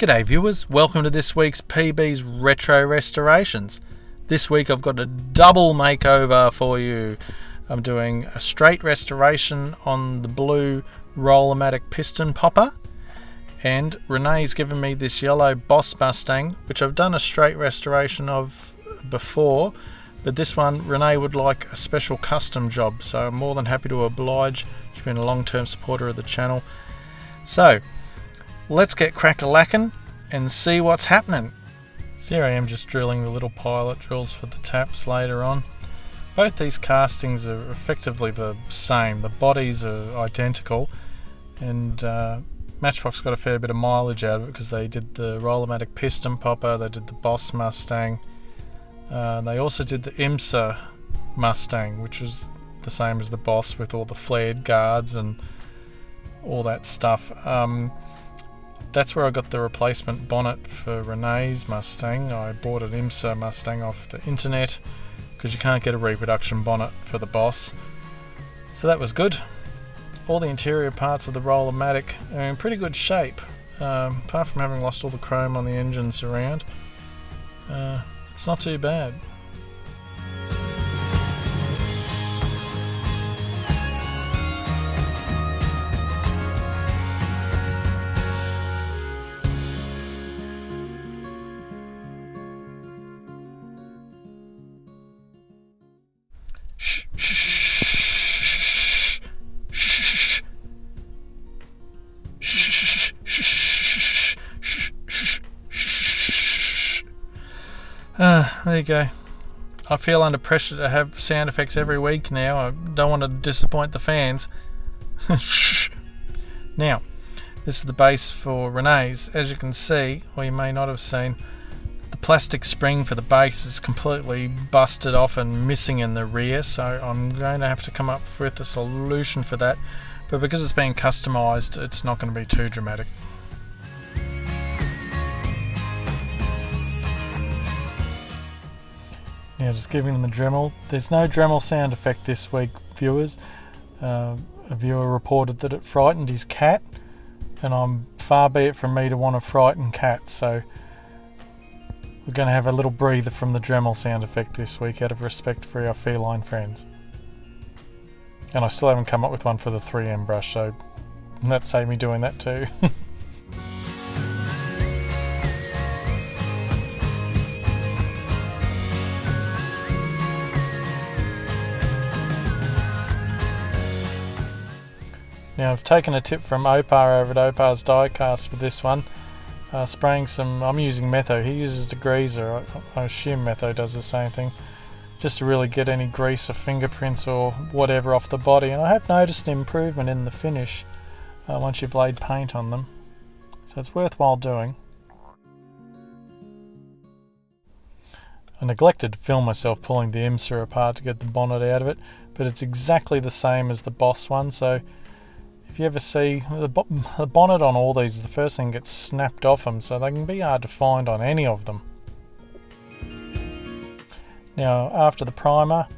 G'day viewers, welcome to this week's PB's Retro Restorations. This week I've got a double makeover for you. I'm doing a straight restoration on the blue Rolla-matic Piston Popper, and Renee's given me this yellow Boss Mustang, which I've done a straight restoration of before, but this one Renee would like a special custom job, so I'm more than happy to oblige. She's been a long-term supporter of the channel. So let's get crack-a-lackin' and see what's happening. So here I am just drilling the little pilot drills for the taps later on. Both these castings are effectively the same. The bodies are identical, and Matchbox got a fair bit of mileage out of it because they did the Rolla-matic Piston Popper, they did the Boss Mustang, they also did the IMSA Mustang, which is the same as the Boss with all the flared guards and all that stuff. That's where I got the replacement bonnet for Renee's Mustang. I bought an IMSA Mustang off the internet because you can't get a reproduction bonnet for the Boss. So that was good. All the interior parts of the Rolla-matic are in pretty good shape, apart from having lost all the chrome on the engines around. It's not too bad. There you go. I feel under pressure to have sound effects every week now. I don't want to disappoint the fans. Now, this is the base for Renee's. As you can see, or you may not have seen, the plastic spring for the base is completely busted off and missing in the rear, so I'm going to have to come up with a solution for that. But because it's being customised, it's not going to be too dramatic. Yeah, just giving them a Dremel. There's no Dremel sound effect this week, viewers. A viewer reported that it frightened his cat, and far be it from me to want to frighten cats, so we're going to have a little breather from the Dremel sound effect this week out of respect for our feline friends. And I still haven't come up with one for the 3M brush, so that saved me doing that too. Now I've taken a tip from Opar over at Opar's Diecast for this one, spraying I'm using Metho, he uses degreaser, I assume Metho does the same thing, just to really get any grease or fingerprints or whatever off the body, and I have noticed an improvement in the finish once you've laid paint on them, so it's worthwhile doing. I neglected to film myself pulling the IMSA apart to get the bonnet out of it, but it's exactly the same as the Boss one, so if you ever see the bonnet on all these, the first thing gets snapped off them, so they can be hard to find on any of them. Now, after the primer,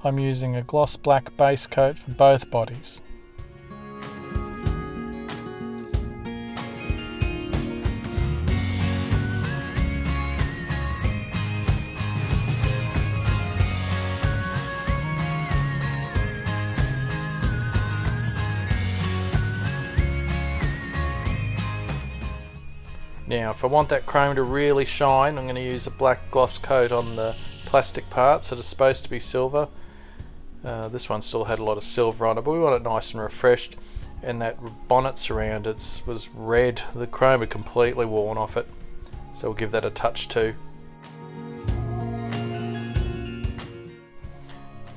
I'm using a gloss black base coat for both bodies. Now, if I want that chrome to really shine, I'm going to use a black gloss coat on the plastic parts that are supposed to be silver. This one still had a lot of silver on it, but we want it nice and refreshed. And that bonnet surround was red. The chrome had completely worn off it, so we'll give that a touch too.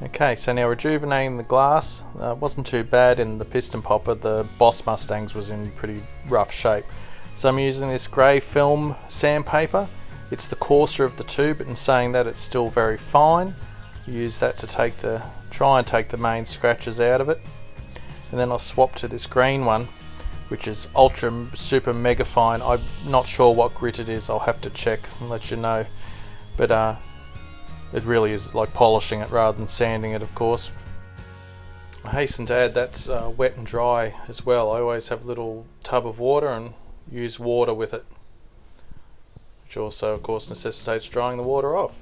Okay, so now rejuvenating the glass. Wasn't too bad in the piston popper. The Boss Mustangs was in pretty rough shape. So I'm using this grey film sandpaper. It's the coarser of the two, but in saying that, it's still very fine. Use that to try and take the main scratches out of it. And then I'll swap to this green one, which is ultra super mega fine. I'm not sure what grit it is. I'll have to check and let you know. But it really is like polishing it rather than sanding it, of course. I hasten to add that's wet and dry as well. I always have a little tub of water and use water with it. which also of course necessitates drying the water off.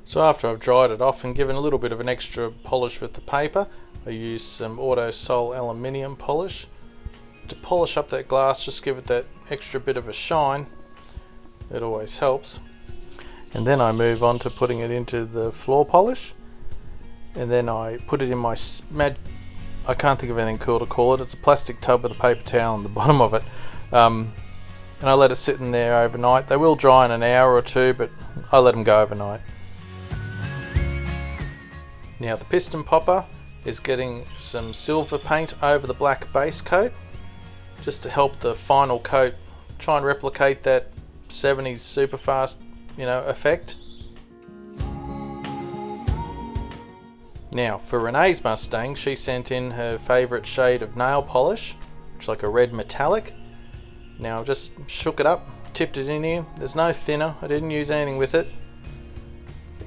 So after I've dried it off and given a little bit of an extra polish with the paper, I use some Auto Sol aluminium polish to polish up that glass, just give it that extra bit of a shine. It always helps. And then I move on to putting it into the floor polish, and then I put it in my I can't think of anything cool to call it. It's a plastic tub with a paper towel on the bottom of it, and I let it sit in there overnight. They will dry in an hour or two, but I let them go overnight. Now the piston popper is getting some silver paint over the black base coat, just to help the final coat try and replicate that 70s Superfast, effect. Now for Renee's Mustang, she sent in her favourite shade of nail polish, which is like a red metallic. Now I've just shook it up, tipped it in here. There's no thinner, I didn't use anything with it,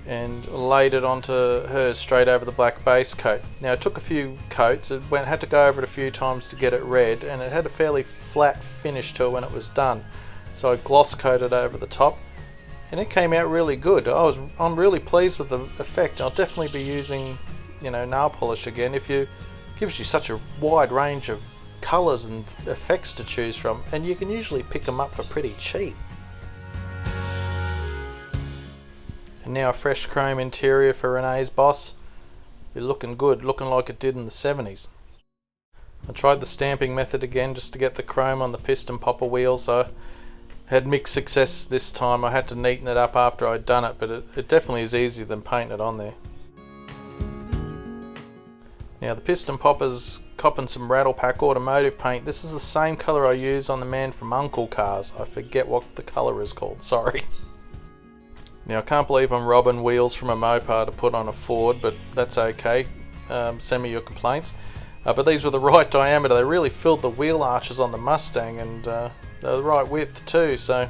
and laid it onto hers straight over the black base coat. Now it took a few coats, had to go over it a few times to get it red, and it had a fairly flat finish to it when it was done. So I gloss coated over the top, and it came out really good. I'm really pleased with the effect. I'll definitely be using nail polish again. It gives you such a wide range of colours and effects to choose from, and you can usually pick them up for pretty cheap. And now a fresh chrome interior for Renee's Boss. Be looking good, looking like it did in the 70s. I tried the stamping method again just to get the chrome on the piston popper wheels. I had mixed success this time. I had to neaten it up after I'd done it, but it definitely is easier than painting it on there. Now the piston popper's copping some Rattle Pack automotive paint. This is the same colour I use on the Man from U.N.C.L.E. cars. I forget what the colour is called, sorry. Now I can't believe I'm robbing wheels from a Mopar to put on a Ford, but that's okay. Send me your complaints. But these were the right diameter. They really filled the wheel arches on the Mustang, and they're the right width too, so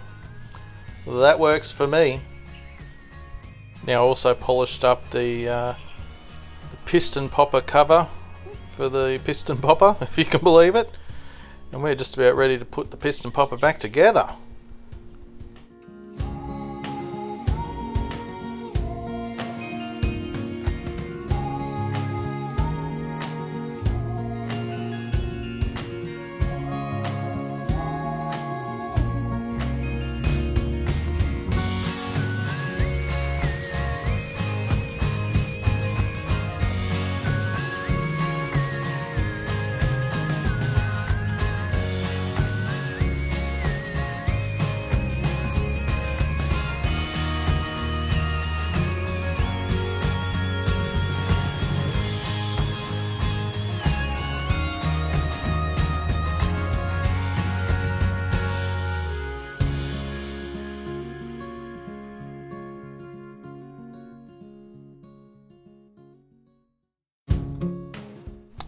that works for me. Now I also polished up the piston popper cover for the piston popper, if you can believe it. And we're just about ready to put the piston popper back together.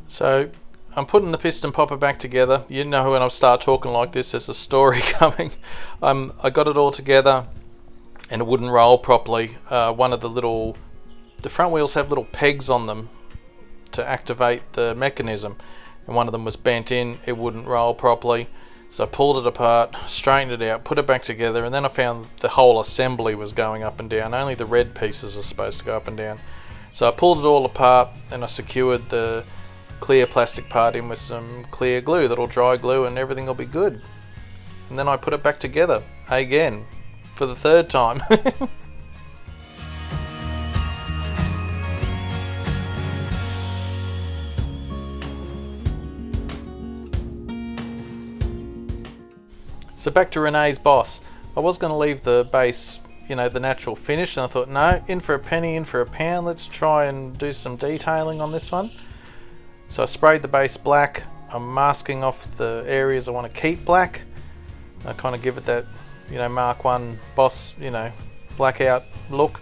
So I'm putting the piston popper back together. You know when I start talking like this, there's a story coming. I got it all together and it wouldn't roll properly. One of the front wheels have little pegs on them to activate the mechanism, and one of them was bent in. It wouldn't roll properly. So I pulled it apart, straightened it out, put it back together, and then I found the whole assembly was going up and down. Only the red pieces are supposed to go up and down. So I pulled it all apart and I secured the clear plastic part in with some clear glue that'll dry glue, and everything will be good. And then I put it back together again for the third time. So back to Renee's Boss. I was going to leave the base, the natural finish, and I thought, no, in for a penny, in for a pound, let's try and do some detailing on this one. So I sprayed the base black. I'm masking off the areas I want to keep black. I kind of give it that, Mark 1 Boss, blackout look.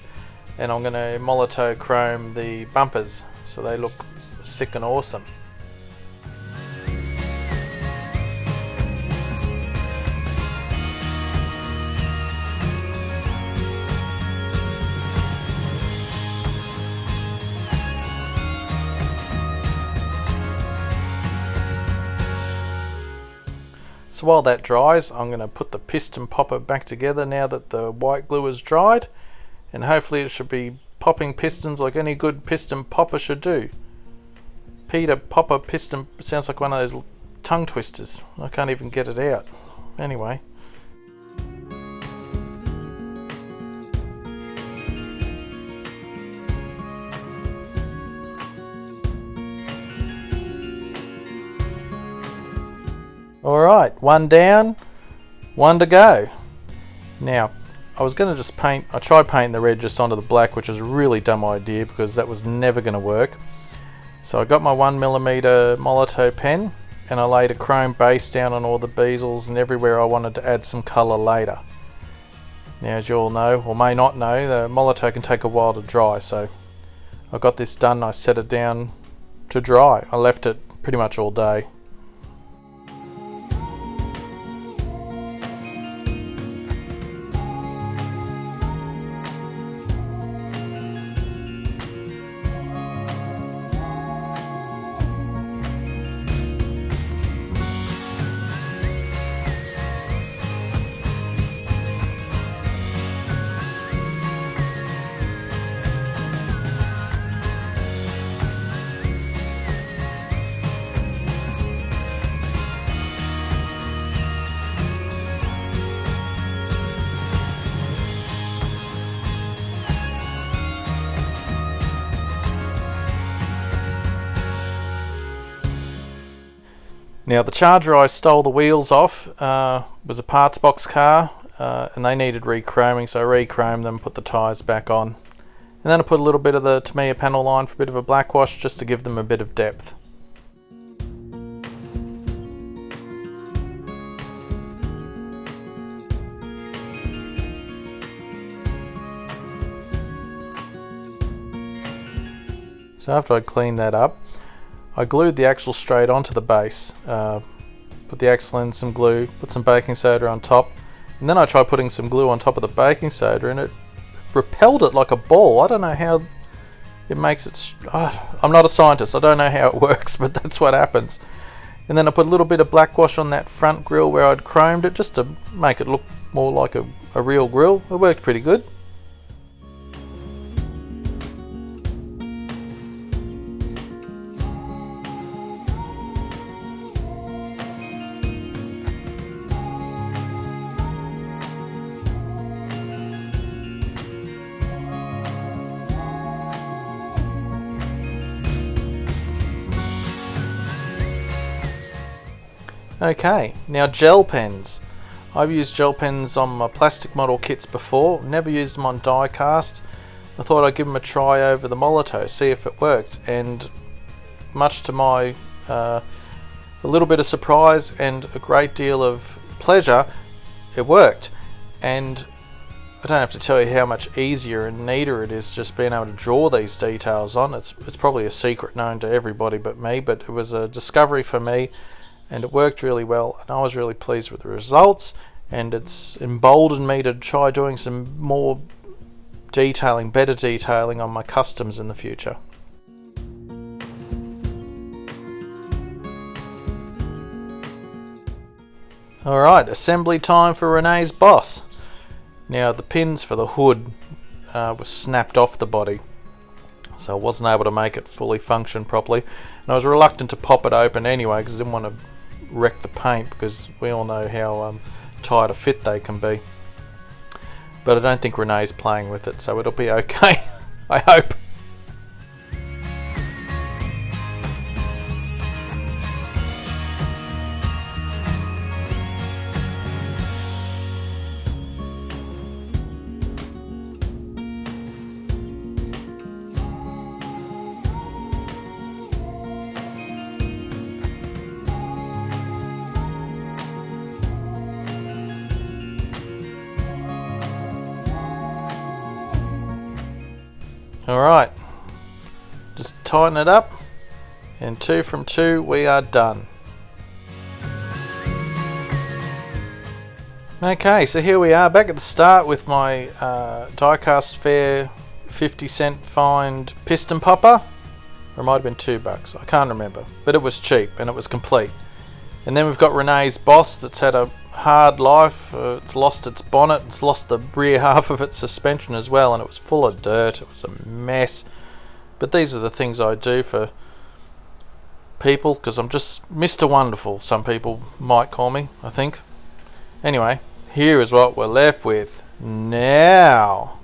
And I'm going to Molotow chrome the bumpers so they look sick and awesome. So while that dries, I'm going to put the piston popper back together now that the white glue is dried, and hopefully it should be popping pistons like any good piston popper should do. Peter Popper piston sounds like one of those tongue twisters. I can't even get it out. Anyway. Alright, one down, one to go. Now, I was going to just paint, I tried painting the red just onto the black, which was a really dumb idea because that was never going to work. So I got my 1mm Molotow pen and I laid a chrome base down on all the bezels and everywhere I wanted to add some colour later. Now, as you all know, or may not know, the Molotow can take a while to dry, so I got this done. I set it down to dry. I left it pretty much all day. Now the Charger I stole the wheels off was a parts box car and they needed re-chroming, so I re-chromed them, put the tyres back on, and then I put a little bit of the Tamiya panel line for a bit of a black wash just to give them a bit of depth. So after I cleaned that up, I glued the axle straight onto the base, put the axle in some glue, put some baking soda on top, and then I tried putting some glue on top of the baking soda and it repelled it like a ball. I don't know how it makes it, I'm not a scientist, I don't know how it works, but that's what happens. And then I put a little bit of black wash on that front grille where I'd chromed it just to make it look more like a real grille. It worked pretty good. Okay, now gel pens. I've used gel pens on my plastic model kits before, never used them on die cast. I thought I'd give them a try over the Molotow, see if it worked, and much to my a little bit of surprise and a great deal of pleasure, it worked. And I don't have to tell you how much easier and neater it is just being able to draw these details on. It's probably a secret known to everybody but me, but it was a discovery for me. And it worked really well, and I was really pleased with the results, and it's emboldened me to try doing some more detailing, better detailing on my customs in the future. Alright, assembly time for Renee's boss. Now the pins for the hood were snapped off the body, so I wasn't able to make it fully function properly, and I was reluctant to pop it open anyway because I didn't want to wreck the paint, because we all know how tight a fit they can be. But I don't think Renee's playing with it, so it'll be okay. I hope. Alright, just tighten it up, and 2 from 2 we are done. Okay, so here we are back at the start with my die-cast fair 50-cent find piston popper. Or it might have been $2, I can't remember, but it was cheap and it was complete. And then we've got Renee's Boss that's had a hard life. It's lost its bonnet, it's lost the rear half of its suspension as well, and it was full of dirt. It was a mess. But these are the things I do for people, because I'm just Mr. Wonderful, some people might call me, I think. Anyway, here is what we're left with now.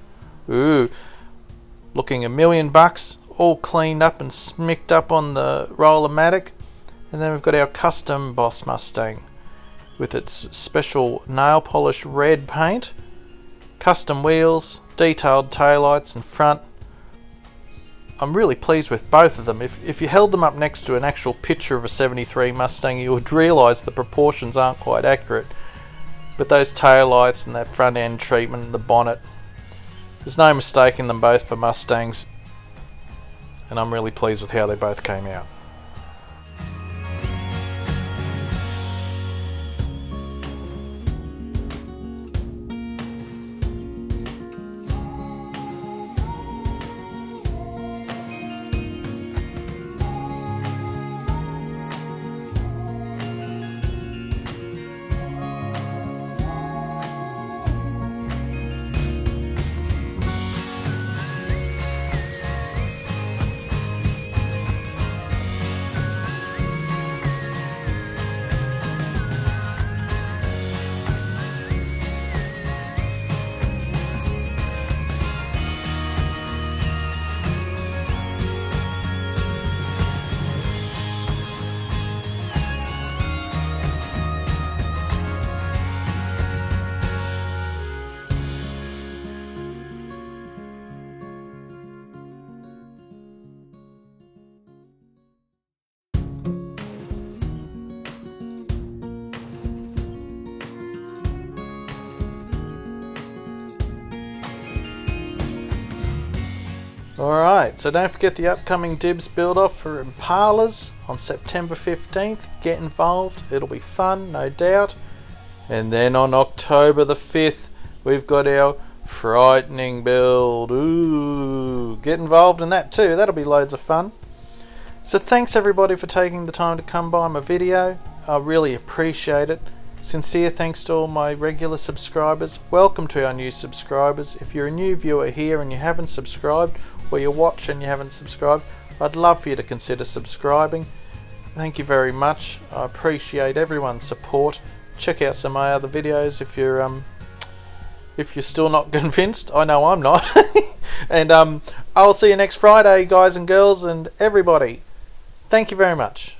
Ooh, looking $1 million, all cleaned up and smicked up on the Rolla-matic. And then we've got our custom Boss Mustang with its special nail polish red paint, custom wheels, detailed taillights in front. I'm really pleased with both of them. If you held them up next to an actual picture of a 73 Mustang, you would realise the proportions aren't quite accurate. But those taillights and that front end treatment and the bonnet, there's no mistaking them both for Mustangs. And I'm really pleased with how they both came out. Alright, so don't forget the upcoming dibs build-off for Impalas on September 15th. Get involved, it'll be fun, no doubt. And then on October the 5th, we've got our frightening build. Ooh, get involved in that too, that'll be loads of fun. So thanks everybody for taking the time to come by my video. I really appreciate it. Sincere thanks to all my regular subscribers. Welcome to our new subscribers. If you're a new viewer here and you haven't subscribed, or you watch and you haven't subscribed, I'd love for you to consider subscribing. Thank you very much. I appreciate everyone's support. Check out some of my other videos if you're still not convinced. I know I'm not. And I'll see you next Friday, guys and girls and everybody. Thank you very much.